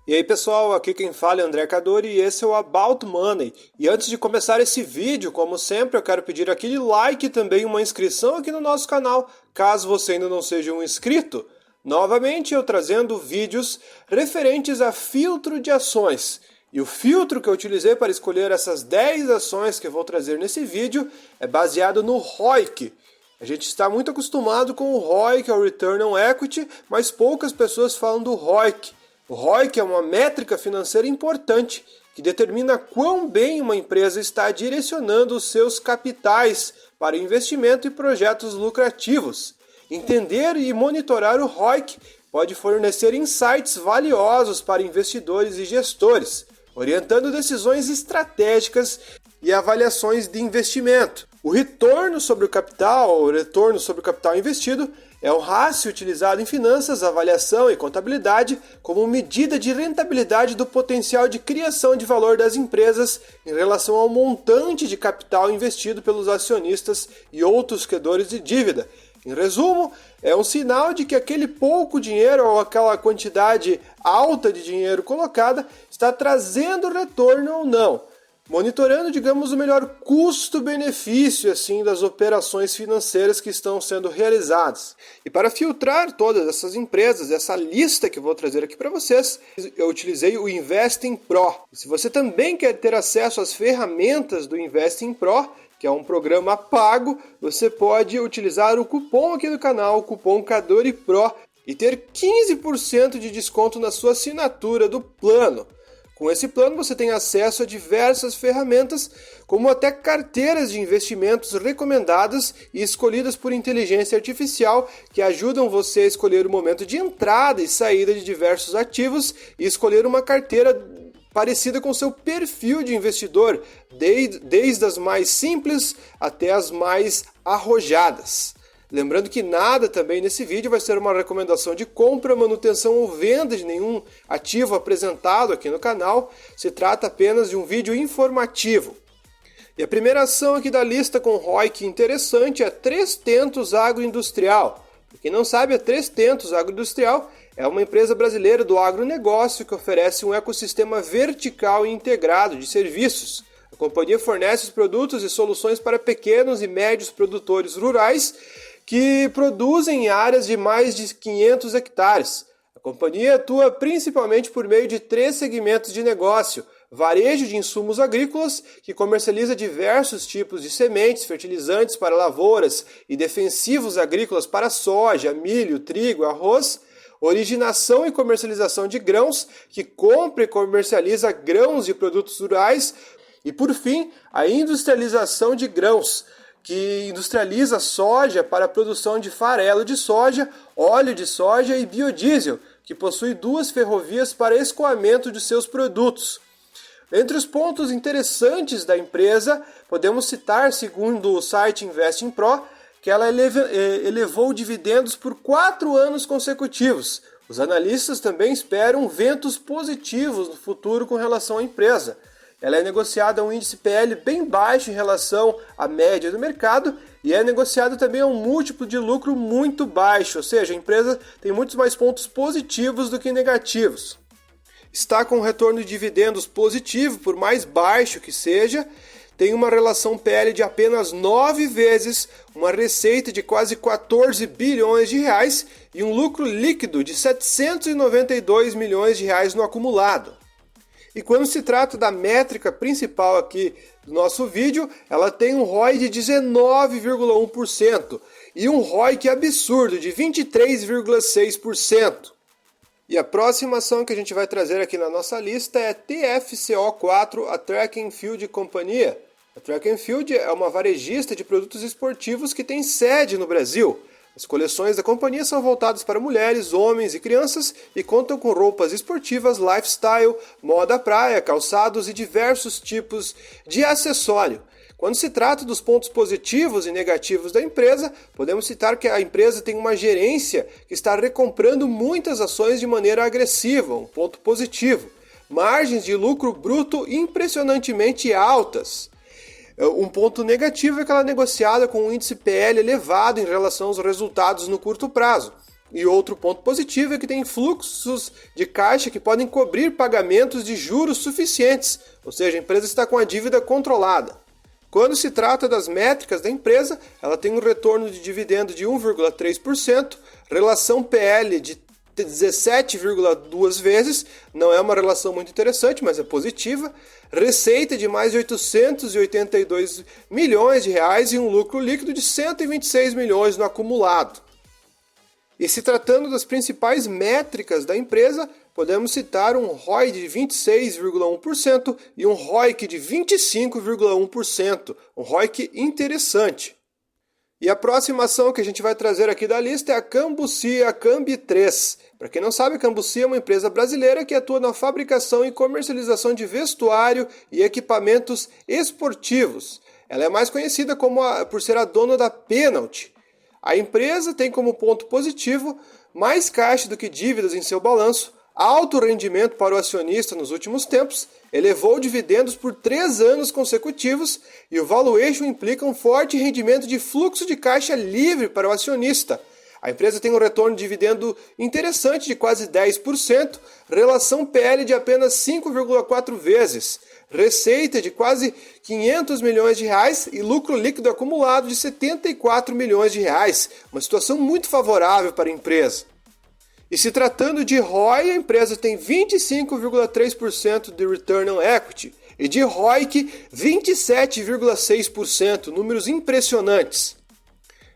E aí pessoal, aqui quem fala é André Cadori e esse é o About Money. E antes de começar esse vídeo, como sempre, eu quero pedir aquele like e também uma inscrição aqui no nosso canal, caso você ainda não seja um inscrito. Novamente eu trazendo vídeos referentes a filtro de ações. E o filtro que eu utilizei para escolher essas 10 ações que eu vou trazer nesse vídeo é baseado no ROIC. A gente está muito acostumado com o ROI, que é o Return on Equity, mas poucas pessoas falam do ROIC. O ROIC é uma métrica financeira importante que determina quão bem uma empresa está direcionando os seus capitais para investimento e projetos lucrativos. Entender e monitorar o ROIC pode fornecer insights valiosos para investidores e gestores, orientando decisões estratégicas e avaliações de investimento. O retorno sobre o capital, ou retorno sobre o capital investido, é um rácio utilizado em finanças, avaliação e contabilidade como medida de rentabilidade do potencial de criação de valor das empresas em relação ao montante de capital investido pelos acionistas e outros credores de dívida. Em resumo, é um sinal de que aquele pouco dinheiro ou aquela quantidade alta de dinheiro colocada está trazendo retorno ou não, monitorando, digamos, o melhor custo-benefício assim das operações financeiras que estão sendo realizadas. E para filtrar todas essas empresas, essa lista que eu vou trazer aqui para vocês, eu utilizei o Investing Pro. E se você também quer ter acesso às ferramentas do Investing Pro, que é um programa pago, você pode utilizar o cupom aqui do canal, o cupom CADORIPRO, e ter 15% de desconto na sua assinatura do plano. Com esse plano você tem acesso a diversas ferramentas, como até carteiras de investimentos recomendadas e escolhidas por inteligência artificial, que ajudam você a escolher o momento de entrada e saída de diversos ativos e escolher uma carteira parecida com seu perfil de investidor, desde as mais simples até as mais arrojadas. Lembrando que nada também nesse vídeo vai ser uma recomendação de compra, manutenção ou venda de nenhum ativo apresentado aqui no canal. Se trata apenas de um vídeo informativo. E a primeira ação aqui da lista com ROIC interessante é a 3tentos Agroindustrial. Para quem não sabe, a 3tentos Agroindustrial é uma empresa brasileira do agronegócio que oferece um ecossistema vertical e integrado de serviços. A companhia fornece os produtos e soluções para pequenos e médios produtores rurais que produzem em áreas de mais de 500 hectares. A companhia atua principalmente por meio de 3 segmentos de negócio: varejo de insumos agrícolas, que comercializa diversos tipos de sementes, fertilizantes para lavouras e defensivos agrícolas para soja, milho, trigo, arroz; originação e comercialização de grãos, que compra e comercializa grãos e produtos rurais; e, por fim, a industrialização de grãos, que industrializa soja para a produção de farelo de soja, óleo de soja e biodiesel, que possui 2 ferrovias para escoamento de seus produtos. Entre os pontos interessantes da empresa, podemos citar, segundo o site Investing Pro, que ela elevou dividendos por 4 anos consecutivos. Os analistas também esperam ventos positivos no futuro com relação à empresa. Ela é negociada a um índice PL bem baixo em relação à média do mercado e é negociada também a um múltiplo de lucro muito baixo, ou seja, a empresa tem muitos mais pontos positivos do que negativos. Está com um retorno de dividendos positivo, por mais baixo que seja, tem uma relação PL de apenas 9 vezes, uma receita de quase 14 bilhões de reais e um lucro líquido de 792 milhões de reais no acumulado. E quando se trata da métrica principal aqui do nosso vídeo, ela tem um ROI de 19,1% e um ROIC absurdo de 23,6%. E a próxima ação que a gente vai trazer aqui na nossa lista é TFCO4, a Track and Field Companhia. A Track and Field é uma varejista de produtos esportivos que tem sede no Brasil. As coleções da companhia são voltadas para mulheres, homens e crianças e contam com roupas esportivas, lifestyle, moda praia, calçados e diversos tipos de acessório. Quando se trata dos pontos positivos e negativos da empresa, podemos citar que a empresa tem uma gerência que está recomprando muitas ações de maneira agressiva, um ponto positivo. Margens de lucro bruto impressionantemente altas. Um ponto negativo é que ela é negociada com um índice PL elevado em relação aos resultados no curto prazo. E outro ponto positivo é que tem fluxos de caixa que podem cobrir pagamentos de juros suficientes, ou seja, a empresa está com a dívida controlada. Quando se trata das métricas da empresa, ela tem um retorno de dividendo de 1,3%, relação PL de 17,2 vezes, não é uma relação muito interessante, mas é positiva, receita de mais de 882 milhões de reais e um lucro líquido de 126 milhões no acumulado. E se tratando das principais métricas da empresa, podemos citar um ROI de 26,1% e um ROIC de 25,1%, um ROIC interessante. E a próxima ação que a gente vai trazer aqui da lista é a Cambuci, a Cambi 3. Para quem não sabe, a Cambuci é uma empresa brasileira que atua na fabricação e comercialização de vestuário e equipamentos esportivos. Ela é mais conhecida por ser a dona da Penalty. A empresa tem como ponto positivo mais caixa do que dívidas em seu balanço, alto rendimento para o acionista nos últimos tempos, elevou dividendos por 3 anos consecutivos e o valuation implica um forte rendimento de fluxo de caixa livre para o acionista. A empresa tem um retorno de dividendo interessante de quase 10%, relação PL de apenas 5,4 vezes, receita de quase 500 milhões de reais e lucro líquido acumulado de 74 milhões de reais, uma situação muito favorável para a empresa. E se tratando de ROI, a empresa tem 25,3% de Return on Equity e de ROIC 27,6%, números impressionantes.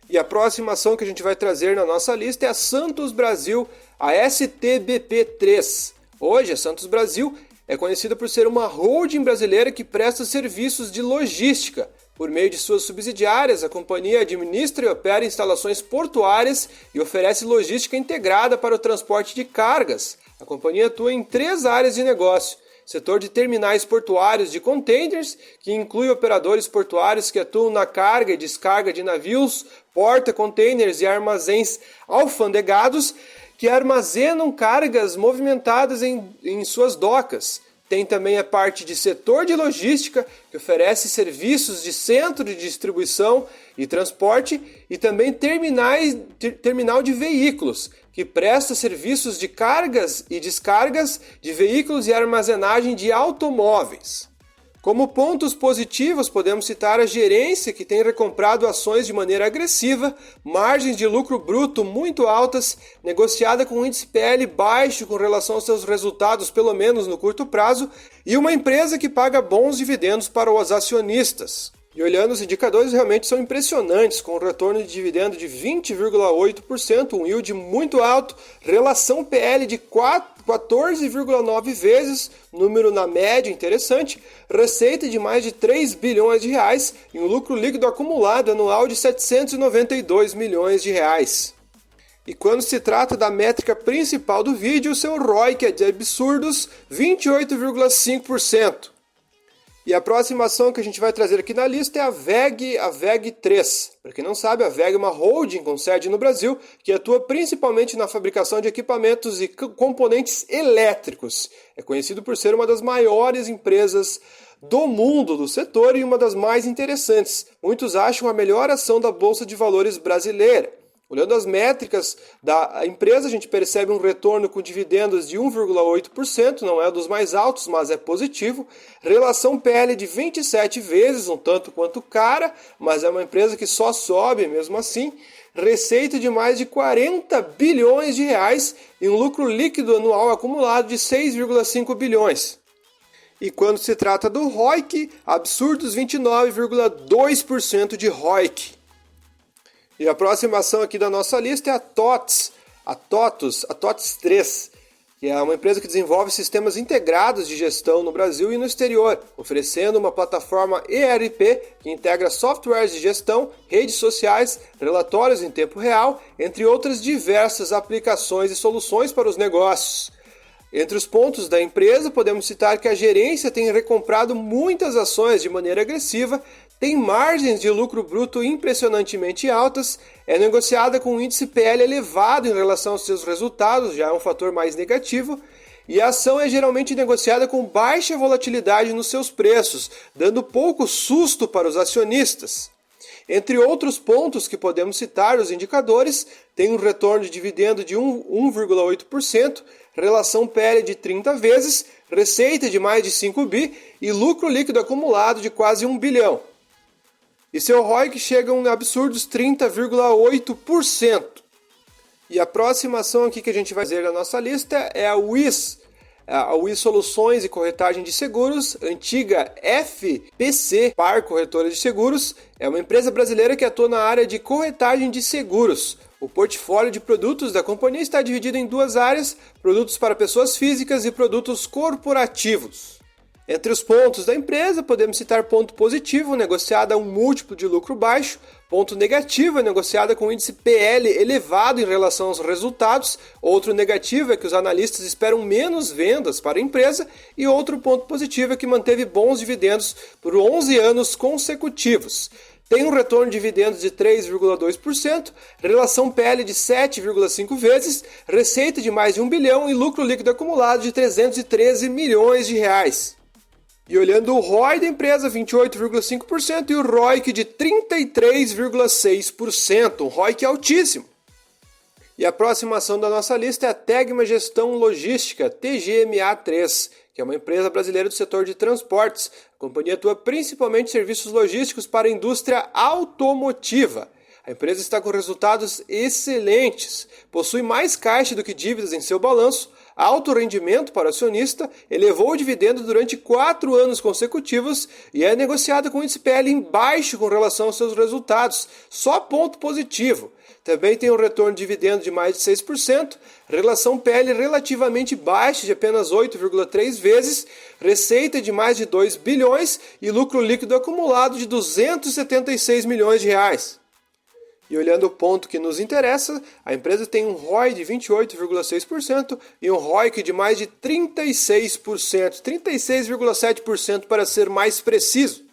E a próxima ação que a gente vai trazer na nossa lista é a Santos Brasil, a STBP3. Hoje, a Santos Brasil é conhecida por ser uma holding brasileira que presta serviços de logística. Por meio de suas subsidiárias, a companhia administra e opera instalações portuárias e oferece logística integrada para o transporte de cargas. A companhia atua em 3 áreas de negócio: setor de terminais portuários de containers, que inclui operadores portuários que atuam na carga e descarga de navios, porta-containers e armazéns alfandegados, que armazenam cargas movimentadas em suas docas. Tem também a parte de setor de logística, que oferece serviços de centro de distribuição e transporte, e também terminal de veículos, que presta serviços de cargas e descargas de veículos e armazenagem de automóveis. Como pontos positivos, podemos citar a gerência, que tem recomprado ações de maneira agressiva, margens de lucro bruto muito altas, negociada com um índice PL baixo com relação aos seus resultados, pelo menos no curto prazo, e uma empresa que paga bons dividendos para os acionistas. E olhando os indicadores, realmente são impressionantes, com um retorno de dividendo de 20,8%, um yield muito alto, relação PL de 14,9 vezes, número na média interessante, receita de mais de 3 bilhões de reais e um lucro líquido acumulado anual de 792 milhões de reais. E quando se trata da métrica principal do vídeo, o seu ROIC é de absurdos 28,5%. E a próxima ação que a gente vai trazer aqui na lista é a VEG3. Para quem não sabe, a VEG é uma holding com sede no Brasil que atua principalmente na fabricação de equipamentos e componentes elétricos. É conhecido por ser uma das maiores empresas do mundo do setor e uma das mais interessantes. Muitos acham a melhor ação da Bolsa de Valores brasileira. Olhando as métricas da empresa, a gente percebe um retorno com dividendos de 1,8%, não é dos mais altos, mas é positivo. Relação PL de 27 vezes, um tanto quanto cara, mas é uma empresa que só sobe mesmo assim. Receita de mais de 40 bilhões de reais e um lucro líquido anual acumulado de 6,5 bilhões. E quando se trata do ROIC, absurdos 29,2% de ROIC. E a próxima ação aqui da nossa lista é a TOTS 3, que é uma empresa que desenvolve sistemas integrados de gestão no Brasil e no exterior, oferecendo uma plataforma ERP que integra softwares de gestão, redes sociais, relatórios em tempo real, entre outras diversas aplicações e soluções para os negócios. Entre os pontos da empresa, podemos citar que a gerência tem recomprado muitas ações de maneira agressiva, tem margens de lucro bruto impressionantemente altas, é negociada com um índice PL elevado em relação aos seus resultados, já é um fator mais negativo, e a ação é geralmente negociada com baixa volatilidade nos seus preços, dando pouco susto para os acionistas. Entre outros pontos que podemos citar, os indicadores têm um retorno de dividendo de 1,8%, relação PL de 30 vezes, receita de mais de 5 bi e lucro líquido acumulado de quase 1 bilhão. E seu ROIC chega a um absurdos 30,8%. E a próxima ação aqui que a gente vai fazer na nossa lista é a WIS. A WIS Soluções e Corretagem de Seguros, antiga FPC Par Corretora de Seguros, é uma empresa brasileira que atua na área de corretagem de seguros. O portfólio de produtos da companhia está dividido em duas áreas, produtos para pessoas físicas e produtos corporativos. Entre os pontos da empresa, podemos citar ponto positivo, negociada a um múltiplo de lucro baixo, ponto negativo, negociada com índice PL elevado em relação aos resultados, outro negativo é que os analistas esperam menos vendas para a empresa, e outro ponto positivo é que manteve bons dividendos por 11 anos consecutivos. Tem um retorno de dividendos de 3,2%, relação PL de 7,5 vezes, receita de mais de 1 bilhão e lucro líquido acumulado de 313 milhões de reais. E olhando o ROI da empresa, 28,5% e o ROIC de 33,6%, um ROIC altíssimo. E a próxima ação da nossa lista é a Tegma Gestão Logística, TGMA3, que é uma empresa brasileira do setor de transportes. A companhia atua principalmente em serviços logísticos para a indústria automotiva. A empresa está com resultados excelentes, possui mais caixa do que dívidas em seu balanço, alto rendimento para o acionista, elevou o dividendo durante 4 anos consecutivos e é negociada com índice PL em baixo com relação aos seus resultados, só ponto positivo. Também tem um retorno de dividendo de mais de 6%, relação PL relativamente baixa de apenas 8,3 vezes, receita de mais de 2 bilhões e lucro líquido acumulado de 276 milhões de reais. E olhando o ponto que nos interessa, a empresa tem um ROI de 28,6% e um ROIC de mais de 36%, 36,7% para ser mais preciso.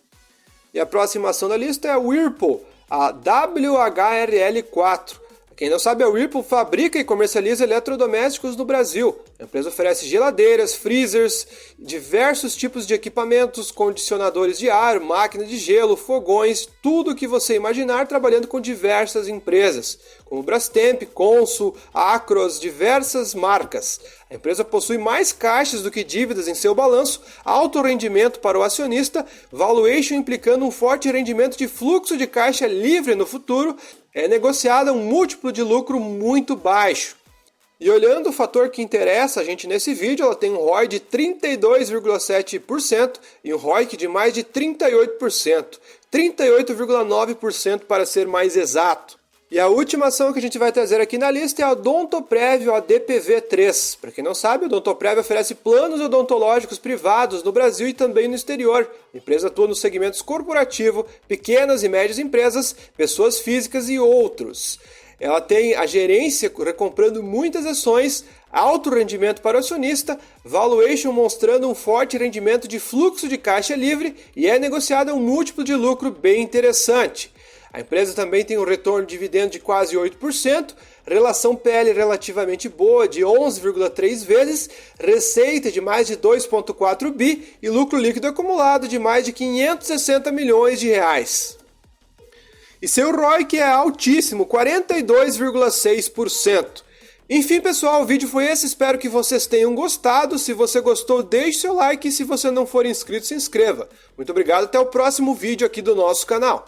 E a próxima ação da lista é a Whirlpool, a WHRL4. Quem não sabe, a Whirlpool fabrica e comercializa eletrodomésticos no Brasil. A empresa oferece geladeiras, freezers, diversos tipos de equipamentos, condicionadores de ar, máquina de gelo, fogões, tudo o que você imaginar, trabalhando com diversas empresas, como Brastemp, Consul, Acros, diversas marcas. A empresa possui mais caixas do que dívidas em seu balanço, alto rendimento para o acionista, valuation implicando um forte rendimento de fluxo de caixa livre no futuro, é negociada um múltiplo de lucro muito baixo. E olhando o fator que interessa a gente nesse vídeo, ela tem um ROI de 32,7% e um ROIC de mais de 38%, 38,9% para ser mais exato. E a última ação que a gente vai trazer aqui na lista é a Odontoprev, a DPV3. Para quem não sabe, a Odontoprev oferece planos odontológicos privados no Brasil e também no exterior. A empresa atua nos segmentos corporativo, pequenas e médias empresas, pessoas físicas e outros. Ela tem a gerência recomprando muitas ações, alto rendimento para o acionista, valuation mostrando um forte rendimento de fluxo de caixa livre e é negociada um múltiplo de lucro bem interessante. A empresa também tem um retorno de dividendo de quase 8%, relação PL relativamente boa de 11,3 vezes, receita de mais de 2,4 bi e lucro líquido acumulado de mais de 560 milhões de reais. E seu ROIC é altíssimo, 42,6%. Enfim, pessoal, o vídeo foi esse, espero que vocês tenham gostado. Se você gostou, deixe seu like e se você não for inscrito, se inscreva. Muito obrigado, até o próximo vídeo aqui do nosso canal.